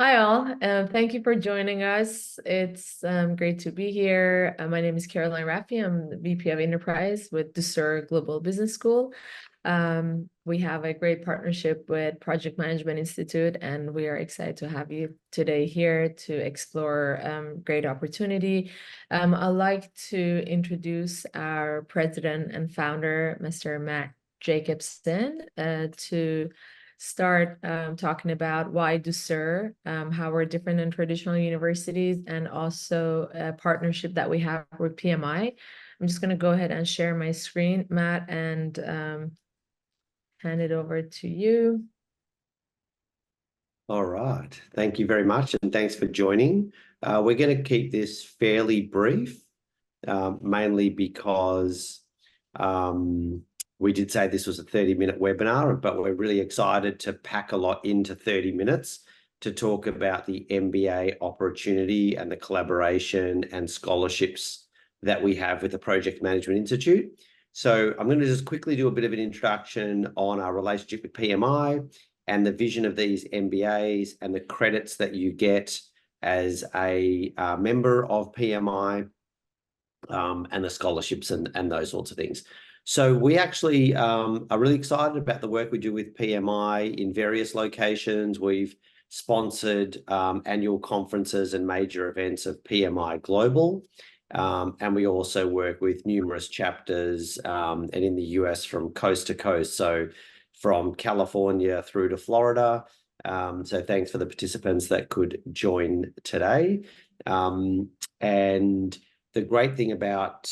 Hi all, thank you for joining us. It's great to be here. My name is Caroline Raffi. I'm the VP of Enterprise with Ducere Global Business School. We have a great partnership with Project Management Institute, and we are excited to have you today here to explore great opportunity. I'd like to introduce our president and founder, Mr. Matt Jacobson, to start talking about why Ducere, how we're different than traditional universities, and also a partnership that we have with PMI. I'm just going to go ahead and share my screen, Matt, and hand it over to you. All right. Thank you very much, and thanks for joining. We're going to keep this fairly brief, mainly because we did say this was a 30-minute webinar, but we're really excited to pack a lot into 30 minutes to talk about the MBA opportunity and the collaboration and scholarships that we have with the Project Management Institute. So I'm going to just quickly do a bit of an introduction on our relationship with PMI and the vision of these MBAs and the credits that you get as a member of PMI, and the scholarships and those sorts of things. So we actually are really excited about the work we do with PMI in various locations. We've sponsored annual conferences and major events of PMI Global. And we also work with numerous chapters and in the US from coast to coast. So from California through to Florida. So thanks for the participants that could join today. And the great thing about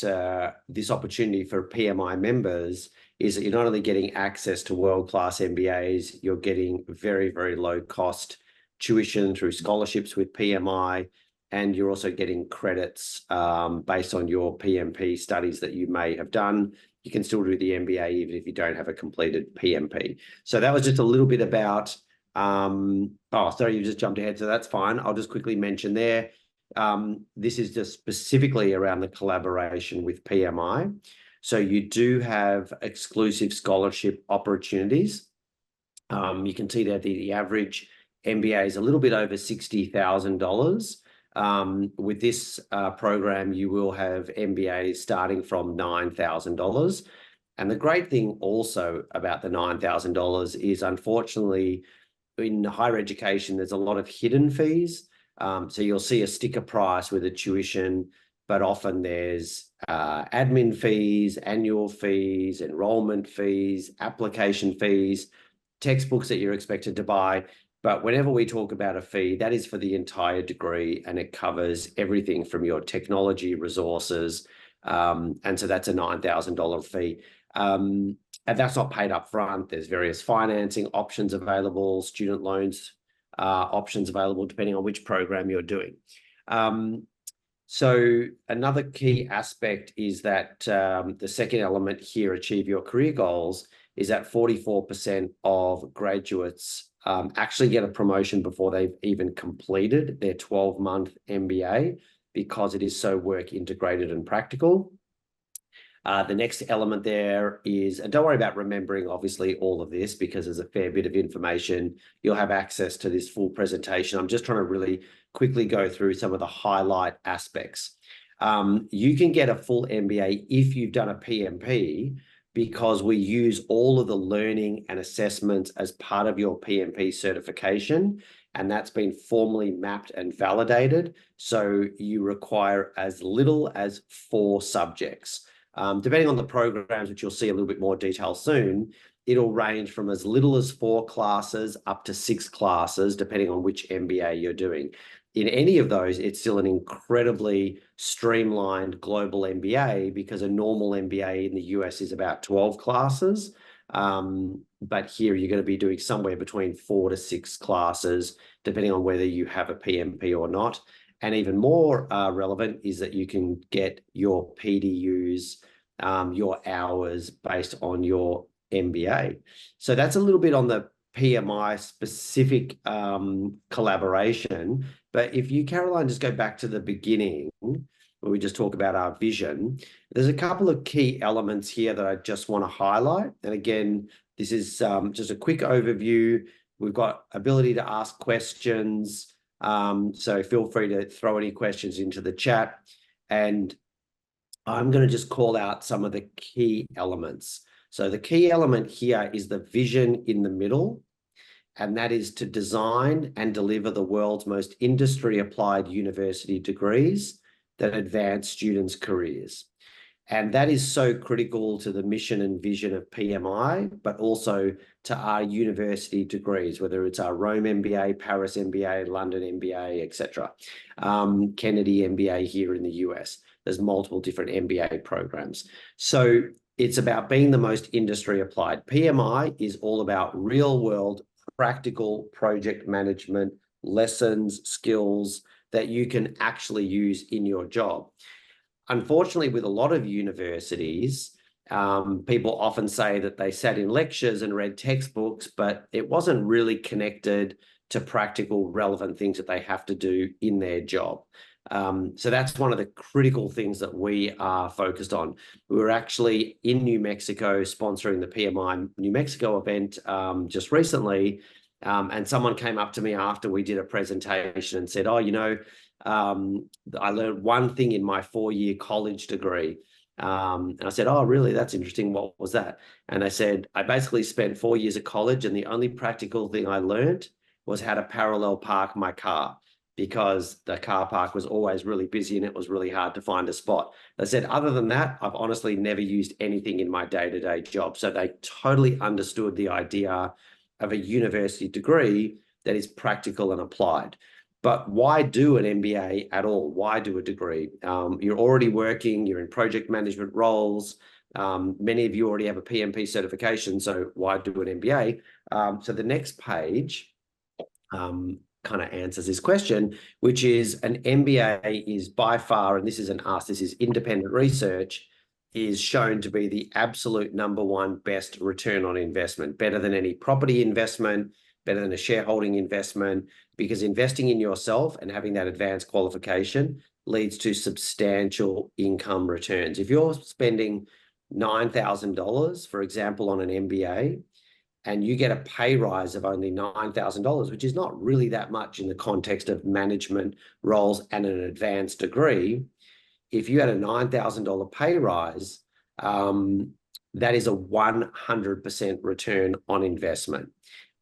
this opportunity for PMI members is that you're not only getting access to world-class MBAs, you're getting very, very low-cost tuition through scholarships with PMI, and you're also getting credits based on your PMP studies that you may have done. You can still do the MBA even if you don't have a completed PMP. So that was just a little bit about, oh, sorry, you just jumped ahead, so that's fine. I'll just quickly mention there. This is just specifically around the collaboration with PMI. So you do have exclusive scholarship opportunities. You can see that the average MBA is a little bit over $60,000. With this program, you will have MBAs starting from $9,000. And the great thing also about the $9,000 is, unfortunately, in higher education, there's a lot of hidden fees. So you'll see a sticker price with a tuition, but often there's admin fees, annual fees, enrollment fees, application fees, textbooks that you're expected to buy. But whenever we talk about a fee, that is for the entire degree, and it covers everything from your technology resources. And so that's a $9,000 fee. And that's not paid up front. There's various financing options available, student loans options available depending on which program you're doing. So another key aspect is that the second element here, achieve your career goals, is that 44% of graduates actually get a promotion before they've even completed their 12-month MBA, because it is so work integrated and practical. The next element there is, and don't worry about remembering, obviously, all of this, because there's a fair bit of information. You'll have access to this full presentation. I'm just trying to really quickly go through some of the highlight aspects. You can get a full MBA if you've done a PMP, because we use all of the learning and assessments as part of your PMP certification, and that's been formally mapped and validated. So you require as little as 4 subjects. Depending on the programs, which you'll see a little bit more detail soon, it'll range from as little as 4 classes up to 6 classes, depending on which MBA you're doing. In any of those, it's still an incredibly streamlined global MBA, because a normal MBA in the US is about 12 classes. But here you're going to be doing somewhere between 4 to 6 classes, depending on whether you have a PMP or not. And even more relevant is that you can get your PDUs, your hours based on your MBA. So that's a little bit on the PMI specific collaboration. But if you, Caroline, just go back to the beginning, where we just talk about our vision, there's a couple of key elements here that I just want to highlight. And again, this is just a quick overview. We've got ability to ask questions. So feel free to throw any questions into the chat. And I'm going to just call out some of the key elements. So the key element here is the vision in the middle, and that is to design and deliver the world's most industry-applied university degrees that advance students' careers. And that is so critical to the mission and vision of PMI, but also to our university degrees, whether it's our Rome MBA, Paris MBA, London MBA, etc. Kennedy MBA here in the US. There's multiple different MBA programs. So it's about being the most industry applied. PMI is all about real world, practical project management, lessons, skills that you can actually use in your job. Unfortunately, with a lot of universities, people often say that they sat in lectures and read textbooks, but it wasn't really connected to practical, relevant things that they have to do in their job. So that's one of the critical things that we are focused on. We were actually in New Mexico sponsoring the PMI New Mexico event just recently, and someone came up to me after we did a presentation and said, oh, you know, I learned one thing in my 4-year college degree. And I said, oh, really? That's interesting. What was that? And I said, I basically spent 4 years of college, and the only practical thing I learned was how to parallel park my car, because the car park was always really busy and it was really hard to find a spot. I said, other than that, I've honestly never used anything in my day-to-day job. So they totally understood the idea of a university degree that is practical and applied. But why do an MBA at all? Why do a degree? You're already working, you're in project management roles. Many of you already have a PMP certification, so why do an MBA? So the next page kind of answers this question, which is an MBA is by far, and this isn't us, this is independent research, is shown to be the absolute #1 best return on investment, better than any property investment, better than a shareholding investment, because investing in yourself and having that advanced qualification leads to substantial income returns. If you're spending $9,000, for example, on an MBA, and you get a pay rise of only $9,000, which is not really that much in the context of management roles and an advanced degree, if you had a $9,000 pay rise, that is a 100% return on investment.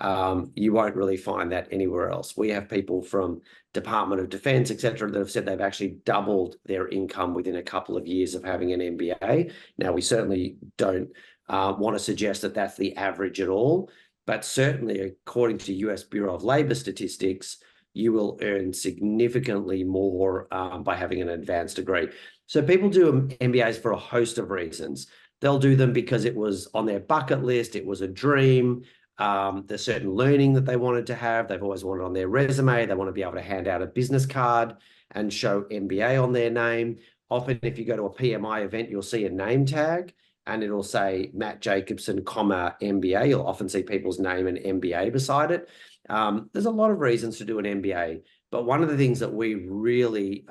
You won't really find that anywhere else. We have people from Department of Defense, et cetera, that have said they've actually doubled their income within a couple of years of having an MBA. Now, we certainly don't want to suggest that that's the average at all, but certainly according to US Bureau of Labor Statistics, you will earn significantly more by having an advanced degree. So people do MBAs for a host of reasons. They'll do them because it was on their bucket list, it was a dream, there's certain learning that they wanted to have, they've always wanted on their resume, they want to be able to hand out a business card and show MBA on their name. Often if you go to a PMI event, you'll see a name tag and it'll say Matt Jacobson, MBA. You'll often see people's name and MBA beside it. There's a lot of reasons to do an MBA, but one of the things that we really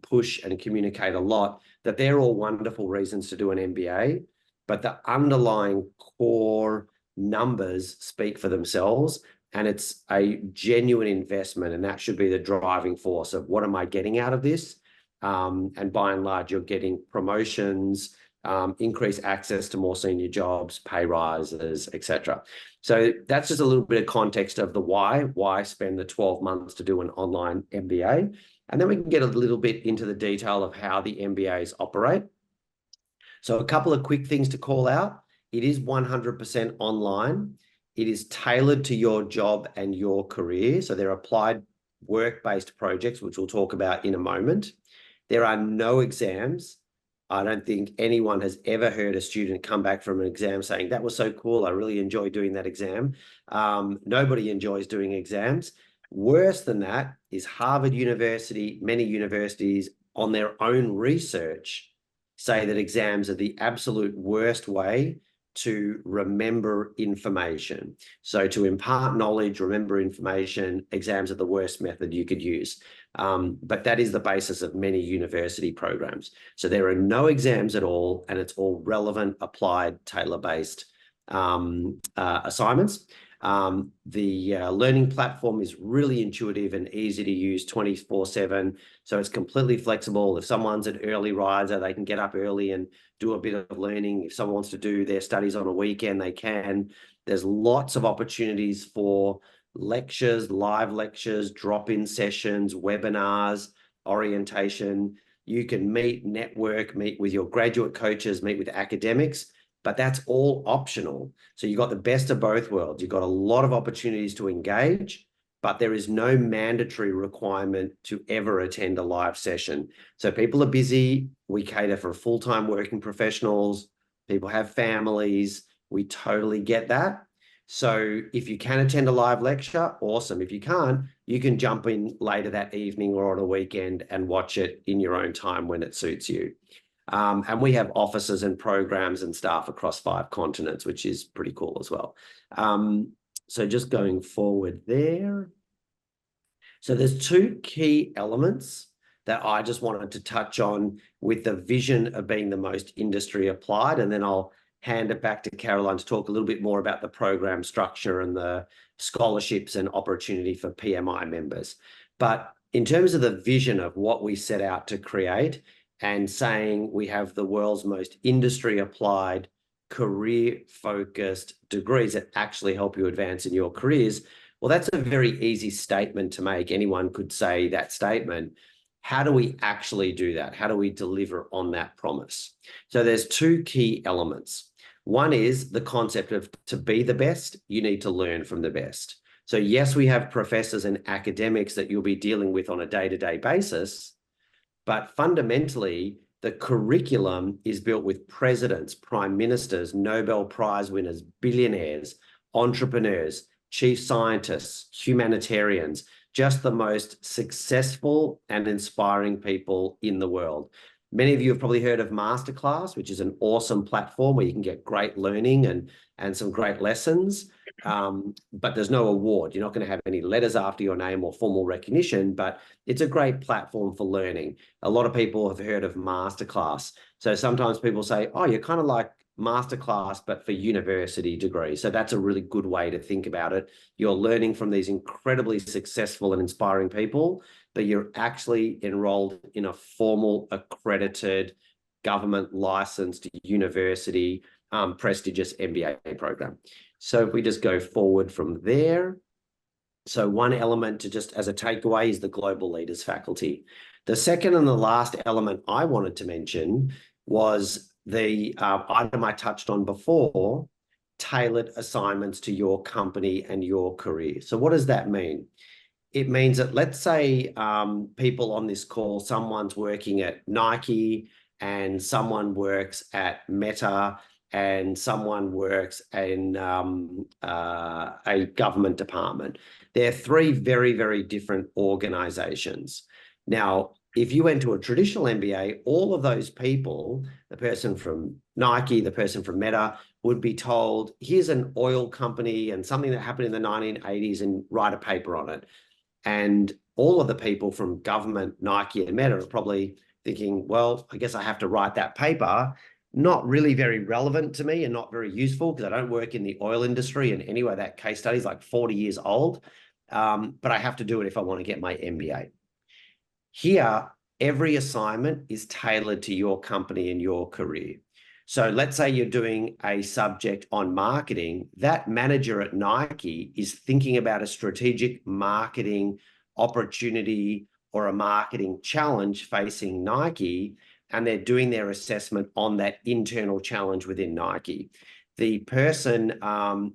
push and communicate a lot, that they're all wonderful reasons to do an MBA, but the underlying core numbers speak for themselves, and it's a genuine investment, and that should be the driving force of what am I getting out of this? And by and large, you're getting promotions, increased access to more senior jobs, pay rises, etc. So that's just a little bit of context of the why spend the 12 months to do an online MBA. And then we can get a little bit into the detail of how the MBAs operate. So a couple of quick things to call out. It is 100% online. It is tailored to your job and your career. So they're applied work-based projects, which we'll talk about in a moment. There are no exams. I don't think anyone has ever heard a student come back from an exam saying, that was so cool, I really enjoyed doing that exam. Nobody enjoys doing exams. Worse than that is Harvard University, many universities on their own research say that exams are the absolute worst way to remember information. So to impart knowledge, remember information, exams are the worst method you could use. But that is the basis of many university programs. So there are no exams at all, and it's all relevant, applied, tailor-based assignments. The learning platform is really intuitive and easy to use 24/7. So it's completely flexible. If someone's an early riser, they can get up early and do a bit of learning. If someone wants to do their studies on a weekend, they can. There's lots of opportunities for lectures, live lectures, drop-in sessions, webinars, orientation. You can meet, network, meet with your graduate coaches, meet with academics, but that's all optional. So you've got the best of both worlds. You've got a lot of opportunities to engage, but there is no mandatory requirement to ever attend a live session. So people are busy. We cater for full-time working professionals. People have families. We totally get that. So if you can attend a live lecture, awesome. If you can't, you can jump in later that evening or on a weekend and watch it in your own time when it suits you. And we have offices and programs and staff across 5 continents, which is pretty cool as well. So just going forward there. So there's 2 key elements that I just wanted to touch on with the vision of being the most industry applied, and then I'll hand it back to Caroline to talk a little bit more about the program structure and the scholarships and opportunity for PMI members. But in terms of the vision of what we set out to create and saying we have the world's most industry applied, career focused degrees that actually help you advance in your careers, well, that's a very easy statement to make. Anyone could say that statement. How do we actually do that? How do we deliver on that promise? So there's 2 key elements. One is the concept of to be the best, you need to learn from the best. So yes, we have professors and academics that you'll be dealing with on a day-to-day basis, but fundamentally, the curriculum is built with presidents, prime ministers, Nobel Prize winners, billionaires, entrepreneurs, chief scientists, humanitarians, just the most successful and inspiring people in the world. Many of you have probably heard of Masterclass, which is an awesome platform where you can get great learning and some great lessons, but there's no award. You're not going to have any letters after your name or formal recognition, but it's a great platform for learning. A lot of people have heard of Masterclass. So sometimes people say, oh, you're kind of like Masterclass, but for university degrees. So that's a really good way to think about it. You're learning from these incredibly successful and inspiring people, but you're actually enrolled in a formal, accredited, government licensed university, prestigious MBA program. So if we just go forward from there. So one element to just as a takeaway is the Global Leaders Faculty. The second and the last element I wanted to mention was the item I touched on before, tailored assignments to your company and your career. So what does that mean? It means that let's say people on this call, someone's working at Nike and someone works at Meta and someone works in a government department. They're 3 very, very different organizations. Now, if you went to a traditional MBA, all of those people, the person from Nike, the person from Meta, would be told, here's an oil company and something that happened in the 1980s and write a paper on it. And all of the people from government, Nike and Meta are probably thinking, well, I guess I have to write that paper. Not really very relevant to me and not very useful because I don't work in the oil industry. And anyway, that case study is like 40 years old. But I have to do it if I want to get my MBA. Here, every assignment is tailored to your company and your career. So let's say you're doing a subject on marketing. That manager at Nike is thinking about a strategic marketing opportunity or a marketing challenge facing Nike, and they're doing their assessment on that internal challenge within Nike. The person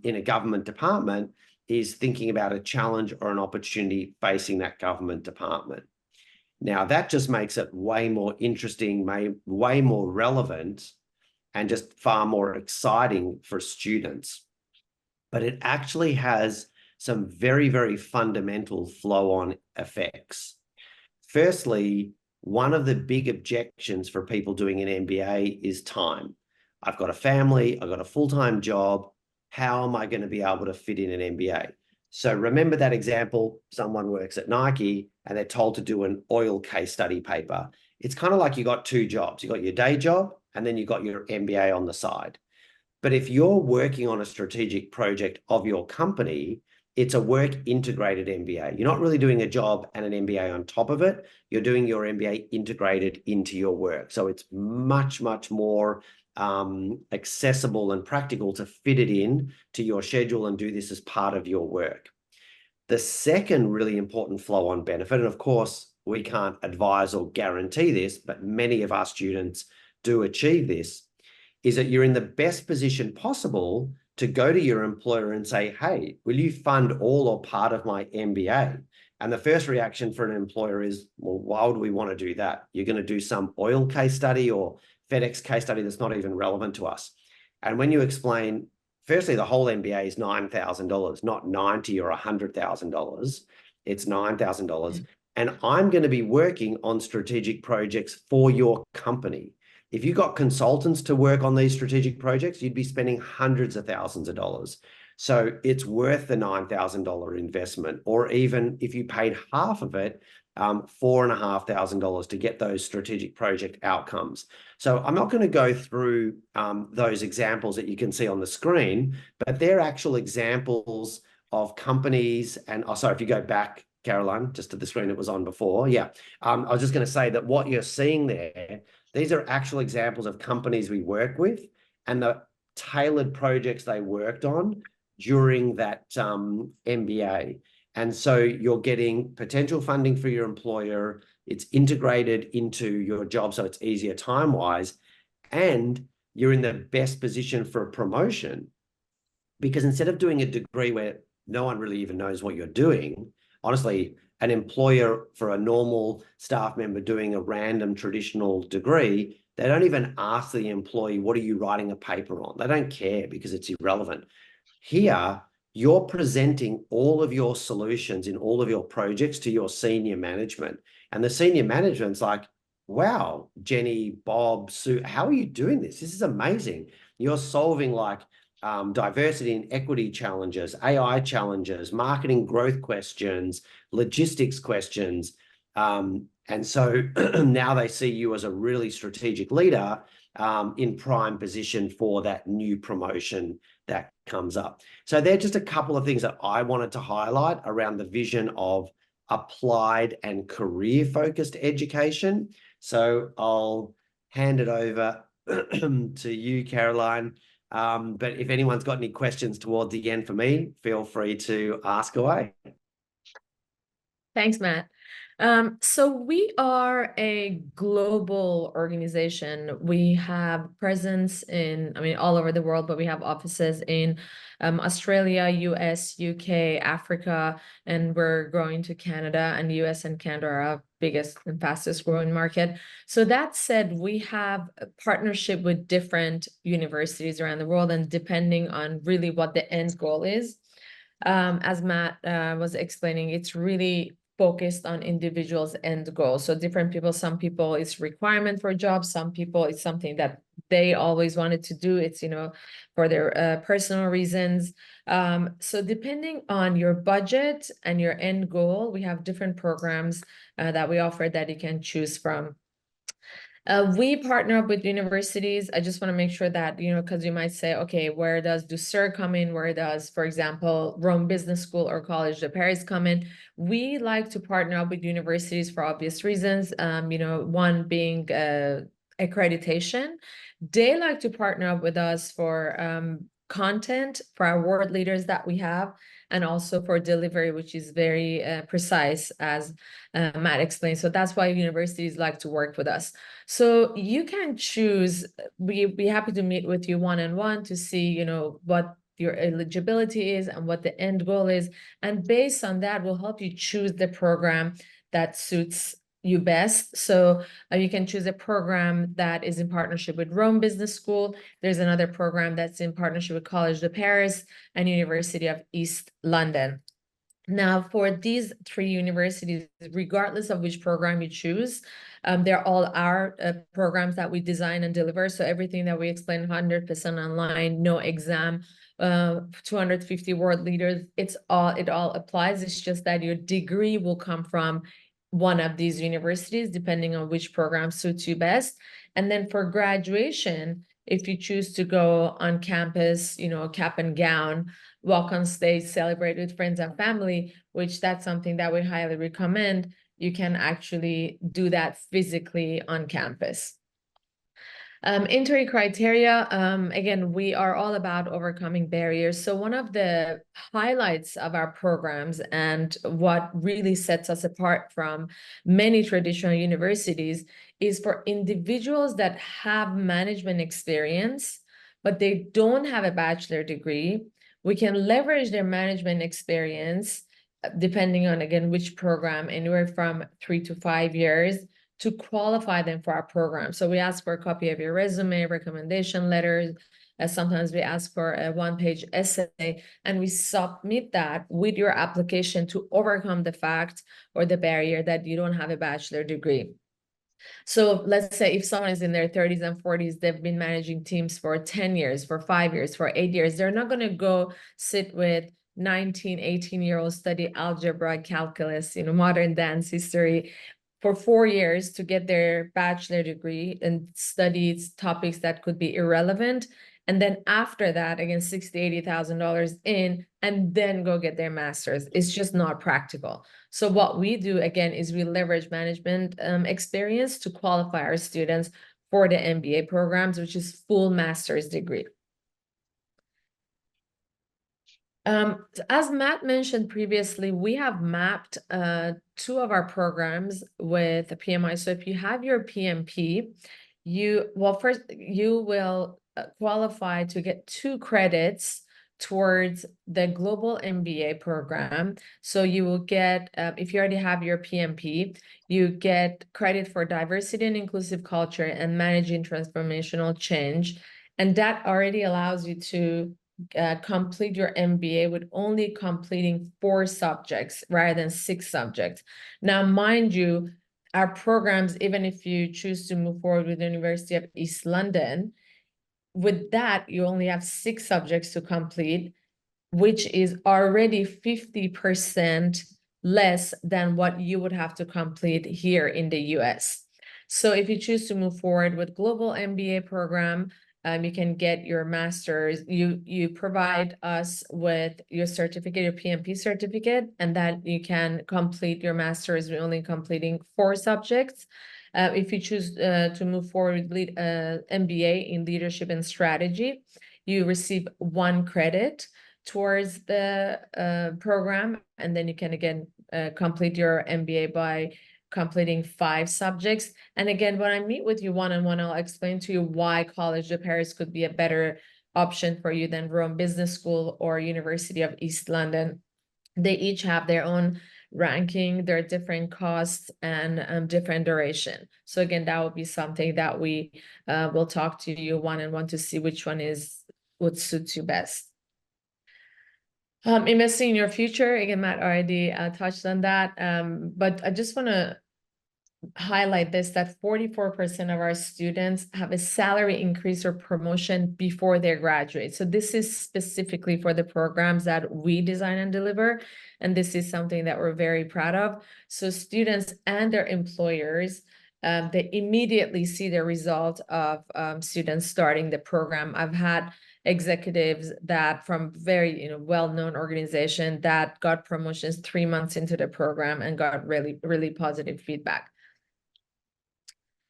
in a government department is thinking about a challenge or an opportunity facing that government department. Now, that just makes it way more interesting, way more relevant, and just far more exciting for students. But it actually has some very, very fundamental flow-on effects. Firstly, one of the big objections for people doing an MBA is time. I've got a family, I've got a full-time job. How am I going to be able to fit in an MBA? So remember that example, someone works at Nike and they're told to do an oil case study paper. It's kind of like you got 2 jobs. You got your day job and then you got your MBA on the side. But if you're working on a strategic project of your company, it's a work integrated MBA. You're not really doing a job and an MBA on top of it. You're doing your MBA integrated into your work. So it's much, much more accessible and practical to fit it in to your schedule and do this as part of your work. The second really important flow-on benefit, and of course, we can't advise or guarantee this, but many of our students do achieve this, is that you're in the best position possible to go to your employer and say, hey, will you fund all or part of my MBA? And the first reaction for an employer is, well, why would we want to do that? You're going to do some oil case study or FedEx case study that's not even relevant to us. And when you explain, firstly, the whole MBA is $9,000, not $90,000 or $100,000. It's $9,000. And I'm going to be working on strategic projects for your company. If you got consultants to work on these strategic projects, you'd be spending hundreds of thousands of dollars. So it's worth the $9,000 investment, or even if you paid half of it, $4,500 to get those strategic project outcomes. So I'm not going to go through those examples that you can see on the screen, but they're actual examples of companies. And sorry, if you go back, Caroline, just to the screen it was on before. Yeah, I was just going to say that what you're seeing there, these are actual examples of companies we work with and the tailored projects they worked on during that MBA. And so you're getting potential funding for your employer. It's integrated into your job, so it's easier time-wise. And you're in the best position for a promotion, because instead of doing a degree where no one really even knows what you're doing, honestly, an employer for a normal staff member doing a random traditional degree, they don't even ask the employee, what are you writing a paper on? They don't care because it's irrelevant. Here, you're presenting all of your solutions in all of your projects to your senior management. And the senior management's like, wow, Jenny, Bob, Sue, how are you doing this? This is amazing. You're solving like diversity and equity challenges, AI challenges, marketing growth questions, logistics questions. And so now they see you as a really strategic leader in prime position for that new promotion that comes up. So they're just a couple of things that I wanted to highlight around the vision of applied and career-focused education. So I'll hand it over to you, Caroline. But if anyone's got any questions towards the end for me, feel free to ask away. Thanks, Matt. So we are a global organization. We have presence in, all over the world, but we have offices in Australia, US, UK, Africa, and we're growing to Canada, and US and Canada are our biggest and fastest growing market. So that said, we have a partnership with different universities around the world, and depending on really what the end goal is, as Matt was explaining, it's really focused on individuals' end goals. So different people, some people it's requirement for a job, some people it's something that they always wanted to do. It's, for their personal reasons. So depending on your budget and your end goal, we have different programs that we offer that you can choose from. We partner up with universities. I just want to make sure that, because you might say, okay, where does Ducere come in? Where does, for example, Rome Business School or College de Paris come in? We like to partner up with universities for obvious reasons. One being accreditation. They like to partner up with us for content, for our world leaders that we have, and also for delivery, which is very precise, as Matt explained. So that's why universities like to work with us. So you can choose. We'd be happy to meet with you one-on-one to see, what your eligibility is and what the end goal is. And based on that, we'll help you choose the program that suits you best. So you can choose a program that is in partnership with Rome Business School. There's another program that's in partnership with College de Paris and University of East London. Now, for these three universities, regardless of which program you choose, they're all our programs that we design and deliver. So everything that we explain, 100% online, no exam, 250 world leaders, it all applies. It's just that your degree will come from one of these universities, depending on which program suits you best. And then for graduation, if you choose to go on campus, cap and gown, walk on stage, celebrate with friends and family, which that's something that we highly recommend, you can actually do that physically on campus. Entry criteria, again, we are all about overcoming barriers. So one of the highlights of our programs and what really sets us apart from many traditional universities is for individuals that have management experience, but they don't have a bachelor degree. We can leverage their management experience, depending on, again, which program, anywhere from 3 to 5 years, to qualify them for our program. So we ask for a copy of your resume, recommendation letters. Sometimes we ask for a one-page essay, and we submit that with your application to overcome the fact or the barrier that you don't have a bachelor degree. So let's say if someone is in their 30s and 40s, they've been managing teams for 10 years, for 5 years, for 8 years. They're not going to go sit with 19, 18-year-olds, study algebra, calculus, modern dance history for 4 years to get their bachelor degree and study topics that could be irrelevant. And then after that, again, $60,000, $80,000 in, and then go get their master's. It's just not practical. So what we do, again, is we leverage management experience to qualify our students for the MBA programs, which is full master's degree. As Matt mentioned previously, we have mapped 2 of our programs with a PMI. So if you have your PMP, first you will qualify to get 2 credits towards the global MBA program. So you will get, if you already have your PMP, you get credit for diversity and inclusive culture and managing transformational change. And that already allows you to complete your MBA with only completing 4 subjects rather than 6 subjects. Now, mind you, our programs, even if you choose to move forward with the University of East London, with that, you only have 6 subjects to complete, which is already 50% less than what you would have to complete here in the US. So if you choose to move forward with global MBA program, you can get your master's. You provide us with your certificate, your PMP certificate, and that you can complete your master's with only completing 4 subjects. If you choose to move forward with MBA in leadership and strategy, you receive 1 credit towards the program, and then you can again complete your MBA by completing 5 subjects. And again, when I meet with you one-on-one, I'll explain to you why College de Paris could be a better option for you than Rome Business School or University of East London. They each have their own ranking, their different costs, and different duration. So again, that would be something that we will talk to you one-on-one to see which one would suit you best. Investing in your future, again, Matt already touched on that, but I just want to highlight this, that 44% of our students have a salary increase or promotion before they graduate. So this is specifically for the programs that we design and deliver, and this is something that we're very proud of. So students and their employers, they immediately see the result of students starting the program. I've had executives that from very well-known organization that got promotions 3 months into the program and got really, really positive feedback.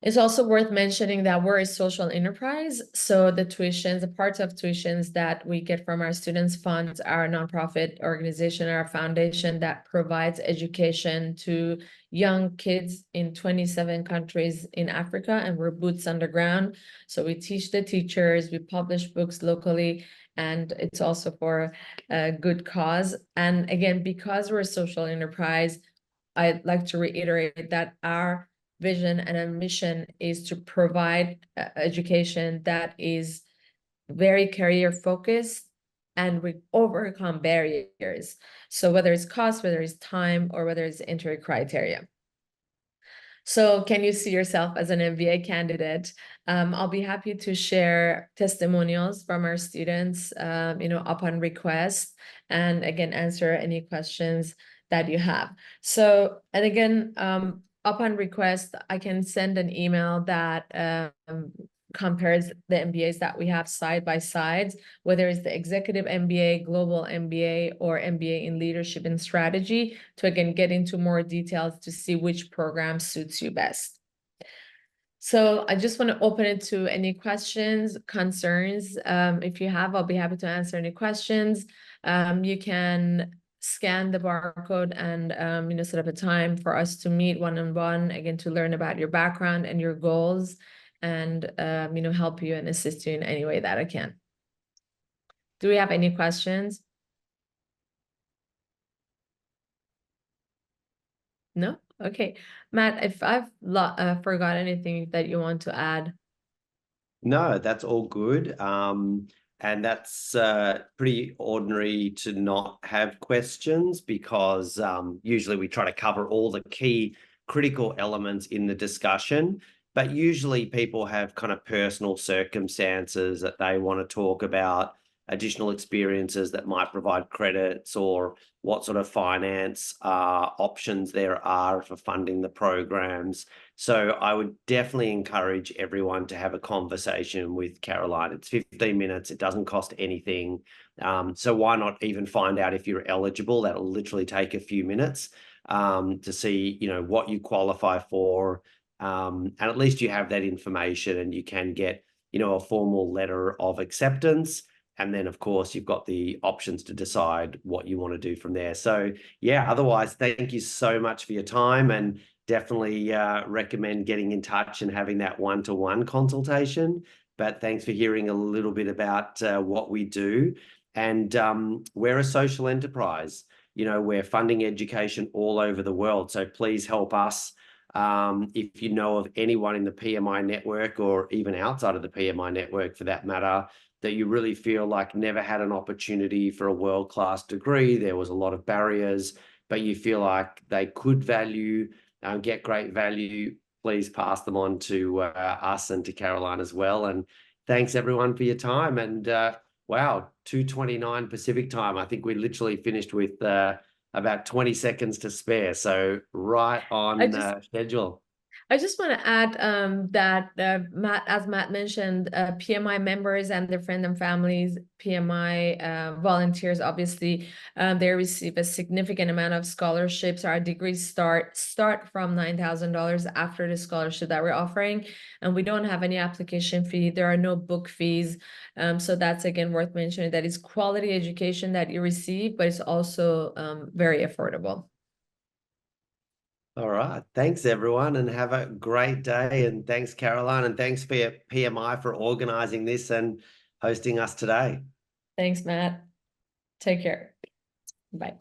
It's also worth mentioning that we're a social enterprise. So the tuitions, the parts of tuitions that we get from our students funds our nonprofit organization, our foundation that provides education to young kids in 27 countries in Africa, and we're boots on the ground. So we teach the teachers, we publish books locally, and it's also for a good cause. And again, because we're a social enterprise, I'd like to reiterate that our vision and our mission is to provide education that is very career focused and we overcome barriers. So whether it's cost, whether it's time, or whether it's entry criteria. So can you see yourself as an MBA candidate? I'll be happy to share testimonials from our students, upon request, and again, answer any questions that you have. So, and again, upon request, I can send an email that compares the MBAs that we have side by side, whether it's the executive MBA, global MBA, or MBA in leadership and strategy, to again get into more details to see which program suits you best. So I just want to open it to any questions, concerns. If you have, I'll be happy to answer any questions. You can scan the barcode and set up a time for us to meet one-on-one, again, to learn about your background and your goals, and help you and assist you in any way that I can. Do we have any questions? No? Okay. Matt, if I've forgot anything that you want to add. No, that's all good. And that's pretty ordinary to not have questions, because usually we try to cover all the key critical elements in the discussion. But usually people have kind of personal circumstances that they want to talk about, additional experiences that might provide credits, or what sort of finance options there are for funding the programs. So I would definitely encourage everyone to have a conversation with Caroline. It's 15 minutes. It doesn't cost anything. So why not even find out if you're eligible? That'll literally take a few minutes to see, what you qualify for. And at least you have that information, and you can get, a formal letter of acceptance. And then, of course, you've got the options to decide what you want to do from there. So, yeah, otherwise, thank you so much for your time, and definitely recommend getting in touch and having that one-to-one consultation. But thanks for hearing a little bit about what we do. And we're a social enterprise. We're funding education all over the world. So please help us. If you know of anyone in the PMI network, or even outside of the PMI network for that matter, that you really feel like never had an opportunity for a world-class degree, there was a lot of barriers, but you feel like they could get great value, please pass them on to us and to Caroline as well. And thanks everyone for your time. And wow, 2:29 Pacific time. I think we literally finished with about 20 seconds to spare. So right on schedule. I just want to add that Matt, as Matt mentioned, PMI members and their friends and families, PMI volunteers, obviously, they receive a significant amount of scholarships. Our degrees start from $9,000 after the scholarship that we're offering, and we don't have any application fee. There are no book fees. So that's, again, worth mentioning, that it's quality education that you receive, but it's also very affordable. All right. Thanks, everyone, and have a great day. And thanks, Caroline, and thanks for your PMI for organizing this and hosting us today. Thanks, Matt. Take care. Bye.